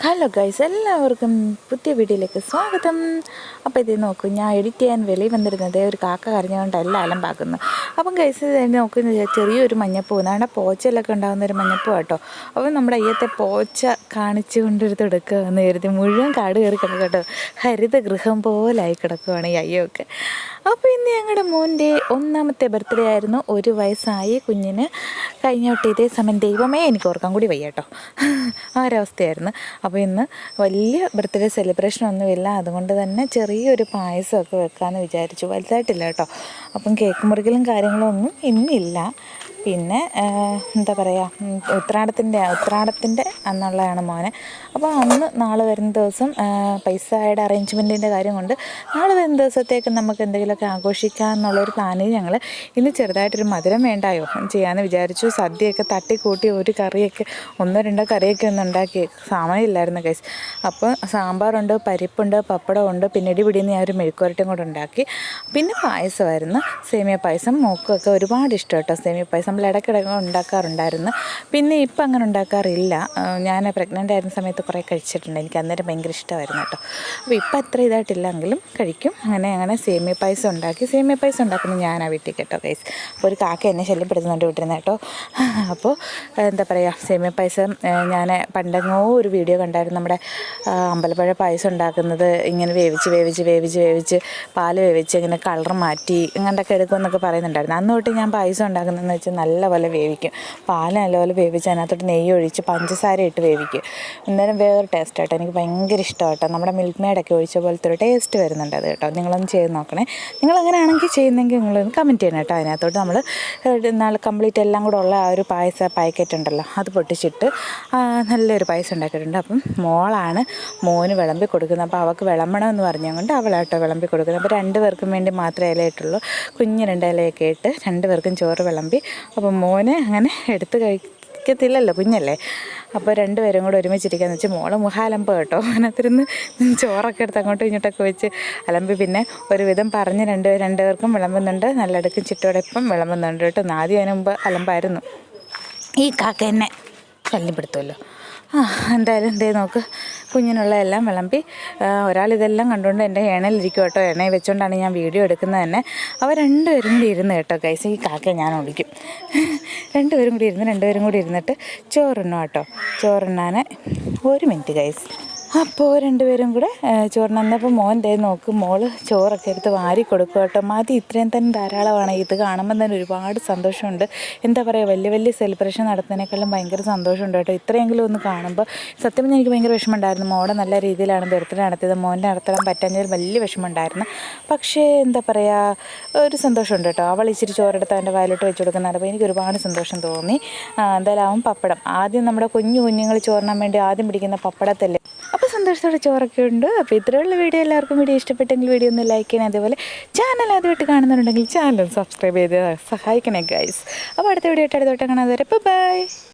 Hello guys, എല്ലാവർക്കും പുതിയ വീഡിയോയിലേക്ക് സ്വാഗതം. അപ്പോൾ ഇത് നോക്കൂ, ഞാൻ എഡിറ്റ് ചെയ്യാൻ വെളിയിൽ വന്നിരുന്നത് ഒരു കാക്ക കരഞ്ഞുകൊണ്ട് എല്ലാം അലമ്പാക്കുന്നു. അപ്പം ഗൈസ് നോക്കുന്നത് ചെറിയൊരു മഞ്ഞപ്പൂ, നമ്മുടെ പോച്ചയിലൊക്കെ ഉണ്ടാകുന്നൊരു മഞ്ഞപ്പൂ കേട്ടോ. അപ്പം നമ്മുടെ അയ്യത്തെ പോച്ച കാണിച്ചു കൊണ്ടൊരു എടുക്കുകയെന്ന് കരുതി മുഴുവൻ കാട് കയറി കിടക്കും കേട്ടോ. ഹരിതഗൃഹം പോലായി കിടക്കുകയാണ് ഈ അയ്യൊക്കെ. അപ്പോൾ ഇന്ന് ഞങ്ങളുടെ മോൻ്റെ 1ാമത്തെ ബർത്ത്ഡേ ആയിരുന്നു. 1 വയസ്സായി കുഞ്ഞിന്. കഴിഞ്ഞ തൊട്ട് ഇതേ സമയം ദൈവമേ എനിക്ക് ഓർക്കാൻ കൂടി വയ്യ കേട്ടോ, ആ ഒരവസ്ഥയായിരുന്നു. അപ്പോൾ ഇന്ന് വലിയ ബർത്ത്ഡേ സെലിബ്രേഷനൊന്നുമില്ല, അതുകൊണ്ട് തന്നെ ചെറിയൊരു പായസമൊക്കെ വെക്കാമെന്ന് വിചാരിച്ചു. വലുതായിട്ടില്ല കേട്ടോ. അപ്പം കേക്ക് മുറിക്കലും കാര്യങ്ങളും ഒന്നും ഇന്നില്ല. പിന്നെ എന്താ പറയുക, ഉത്രാടത്തിൻ്റെ അന്നുള്ളതാണ് മോനെ. അപ്പോൾ അന്ന് നാളെ വരുന്ന ദിവസം പൈസയുടെ അറേഞ്ച്മെൻറ്റിൻ്റെ കാര്യം കൊണ്ട് നാളെ വരുന്ന ദിവസത്തേക്ക് നമുക്ക് എന്തെങ്കിലുമൊക്കെ ആഘോഷിക്കാം എന്നുള്ളൊരു പ്ലാനിൽ ഞങ്ങൾ ഇന്ന് ചെറുതായിട്ടൊരു മധുരം വേണ്ടായോ ചെയ്യാമെന്ന് വിചാരിച്ചു. സദ്യയൊക്കെ തട്ടിക്കൂട്ടി ഒരു കറിയൊക്കെ 1-2 കറിയൊക്കെ ഒന്ന് ഉണ്ടാക്കി, സമയമില്ലായിരുന്നു ഗൈസ്. അപ്പോൾ സാമ്പാറുണ്ട്, പരിപ്പുണ്ട്, പപ്പടമുണ്ട്, പിന്നെ ഇടിപിടിന്ന് ഞാൻ ഒരു മെഴുക്കുവരട്ടും കൂടെ ഉണ്ടാക്കി. പിന്നെ പായസമായിരുന്നു, സേമിയ പായസം. മോക്കൊക്കെ ഒരുപാട് ഇഷ്ടം കേട്ടോ സേമിയ പായസം. നമ്മൾ ഇടയ്ക്കിടയ്ക്ക് ഉണ്ടാക്കാറുണ്ടായിരുന്നു. പിന്നെ ഇപ്പം അങ്ങനെ ഉണ്ടാക്കാറില്ല. ഞാൻ പ്രഗ്നൻ്റ് ആയിരുന്ന സമയത്ത് കുറേ കഴിച്ചിട്ടുണ്ട്, എനിക്ക് അന്നേരം ഭയങ്കര ഇഷ്ടമായിരുന്നു കേട്ടോ. അപ്പോൾ ഇപ്പം അത്ര ഇതായിട്ടില്ലെങ്കിലും കഴിക്കും. അങ്ങനെ സേമിയ പായസം ഉണ്ടാക്കി. സേമിയ പായസം ഉണ്ടാക്കുന്നത് ഞാനാ വീട്ടിൽ കേട്ടോ ഗൈസ്. അപ്പോൾ ഒരു കാക്ക എന്നെ ശല്യപ്പെടുത്തുന്നുണ്ട് വീട്ടിരുന്ന് കേട്ടോ. അപ്പോൾ എന്താ പറയുക, സേമിയ പായസം ഞാൻ പണ്ടെങ്ങോ ഒരു വീഡിയോ കണ്ടായിരുന്നു. നമ്മുടെ അമ്പലപ്പഴ പായസം ഉണ്ടാക്കുന്നത് ഇങ്ങനെ വേവിച്ച് പാൽ വേവിച്ച് ഇങ്ങനെ കളർ മാറ്റി ഇങ്ങോട്ടൊക്കെ എടുക്കുമെന്നൊക്കെ പറയുന്നുണ്ടായിരുന്നു. അന്ന് തൊട്ട് ഞാൻ പായസം ഉണ്ടാക്കുന്നതെന്ന് വെച്ചാൽ നല്ലപോലെ വേവിക്കും. പാൽ നല്ലപോലെ വേവിച്ച് അതിനകത്തോട്ട് നെയ്യ് ഒഴിച്ച് പഞ്ചസാര ഇട്ട് വേവിക്കും. അന്നേരം വേറൊരു ടേസ്റ്റ് കേട്ടോ, എനിക്ക് ഭയങ്കര ഇഷ്ടമാട്ടോ. നമ്മുടെ മിൽക്ക് മെയ്ഡൊക്കെ ഒഴിച്ച പോലത്തെ ഒരു ടേസ്റ്റ് വരുന്നുണ്ട് അത് കേട്ടോ. നിങ്ങളൊന്ന് ചെയ്ത് നോക്കണേ. നിങ്ങളങ്ങനെയാണെങ്കിൽ ചെയ്യുന്നെങ്കിൽ നിങ്ങളൊന്ന് കമൻറ്റ് ചെയ്യണം കേട്ടോ. അതിനകത്തോട്ട് നമ്മൾ നാളെ കംപ്ലീറ്റ് എല്ലാം കൂടെ ഉള്ള ആ ഒരു പായസ പാക്കറ്റ് ഉണ്ടല്ലോ, അത് പൊട്ടിച്ചിട്ട് നല്ലൊരു പായസം ഉണ്ടാക്കിയിട്ടുണ്ട്. അപ്പം മോളാണ് മോന് വിളമ്പി കൊടുക്കുന്നത്. അപ്പോൾ അവൾക്ക് വിളമ്പണമെന്ന് പറഞ്ഞുകൊണ്ട് അവളാട്ടോ വിളമ്പി കൊടുക്കുന്നത്. അപ്പോൾ 2 പേർക്കും വേണ്ടി മാത്രമേ ഇലയിട്ടുള്ളൂ. കുഞ്ഞ് 2 ഇലയൊക്കെ ഇട്ട് 2 പേർക്കും ചോറ് വിളമ്പി. അപ്പം മോന് അങ്ങനെ എടുത്ത് കഴിക്കത്തില്ലല്ലോ, കുഞ്ഞല്ലേ. അപ്പോൾ 2 പേരും കൂടെ ഒരുമിച്ചിരിക്കാന്ന് വെച്ചാൽ മോള് മുഹാലമ്പ് കേട്ടോ. അതിനകത്തിരുന്ന് ചോറൊക്കെ എടുത്ത് അങ്ങോട്ടും ഇങ്ങോട്ടൊക്കെ വെച്ച് അലമ്പി. പിന്നെ ഒരുവിധം പറഞ്ഞ് 2 പേർക്കും വിളമ്പുന്നുണ്ട്, നല്ലടുക്കും ചിട്ടോടൊപ്പം വിളമ്പുന്നുണ്ട് കേട്ടോ. ആദ്യം അതിന് മുമ്പ് അലമ്പായിരുന്നു. ഈ കാക്ക എന്നെ ശല്യപ്പെടുത്തുമല്ലോ. എന്തായാലും എന്തേ നോക്ക്, കുഞ്ഞിനുള്ള എല്ലാം വിളമ്പി. ഒരാളിതെല്ലാം കണ്ടുകൊണ്ട് എൻ്റെ എണ്ണയിലിരിക്കും കേട്ടോ. എണ്ണയിൽ വെച്ചുകൊണ്ടാണ് ഞാൻ വീഡിയോ എടുക്കുന്നത് തന്നെ. അവർ 2 പേരും കൂടി ഇരുന്ന് കേട്ടോ ഗൈസ്. ഈ കാക്ക ഞാൻ ഓടിക്കും. 2 പേരും കൂടി ഇരുന്നിട്ട് ചോറുണ്ണു കേട്ടോ. ചോറുണ്ണാൻ 1 മിനിറ്റ് ഗൈസ്. അപ്പോൾ 2 പേരും കൂടെ ചോറിനന്നപ്പോൾ മോൻ ദേ നോക്ക്, മോള് ചോറൊക്കെ എടുത്ത് വാരി കൊടുക്കുക കേട്ടോ. മതി, ഇത്രയും തന്നെ ധാരാളമാണ്. ഇത് കാണുമ്പോൾ തന്നെ ഒരുപാട് സന്തോഷമുണ്ട്. എന്താ പറയുക, വലിയ സെലിബ്രേഷൻ നടത്തുന്നതിനേക്കാളും ഭയങ്കര സന്തോഷമുണ്ട് കേട്ടോ. ഇത്രയെങ്കിലും ഒന്ന് കാണുമ്പോൾ സത്യം പറഞ്ഞാൽ എനിക്ക് ഭയങ്കര വിഷമമുണ്ടായിരുന്നു. മോളെ നല്ല രീതിയിലാണ് ബർത്ത്ഡേ നടത്തിയത്. മോൻ്റെ നടത്താൻ പറ്റാഞ്ഞതിൽ വലിയ വിഷമമുണ്ടായിരുന്നു. പക്ഷേ എന്താ പറയുക, ഒരു സന്തോഷമുണ്ട് കേട്ടോ. അവൾ ഇച്ചിരി ചോറെടുത്ത് അവൻ്റെ വായിലോട്ട് വെച്ച് കൊടുക്കുന്നത് അപ്പോൾ എനിക്ക് ഒരുപാട് സന്തോഷം തോന്നി. എന്തായാലും അവൻ പപ്പടം ആദ്യം നമ്മുടെ കുഞ്ഞുങ്ങൾ ചോറിനാൻ വേണ്ടി ആദ്യം പിടിക്കുന്ന പപ്പടത്തല്ലേ. അപ്പോൾ സന്തോഷത്തോടെ ചോറൊക്കെ ഉണ്ട്. അപ്പോൾ ഇത്രയുള്ള വീഡിയോ, എല്ലാവർക്കും വീഡിയോ ഇഷ്ടപ്പെട്ടെങ്കിൽ വീഡിയോ ഒന്ന് ലൈക്ക് ചെയ്യണേ. അതേപോലെ ചാനൽ ആദ്യമായിട്ട് കാണുന്നുണ്ടെങ്കിൽ ചാനൽ സബ്സ്ക്രൈബ് ചെയ്ത് സഹായിക്കണേ ഗൈസ്. അപ്പോൾ അടുത്ത വീഡിയോ ആയിട്ട് അടുത്തോട്ട് കാണാതെ വരെ ബൈ.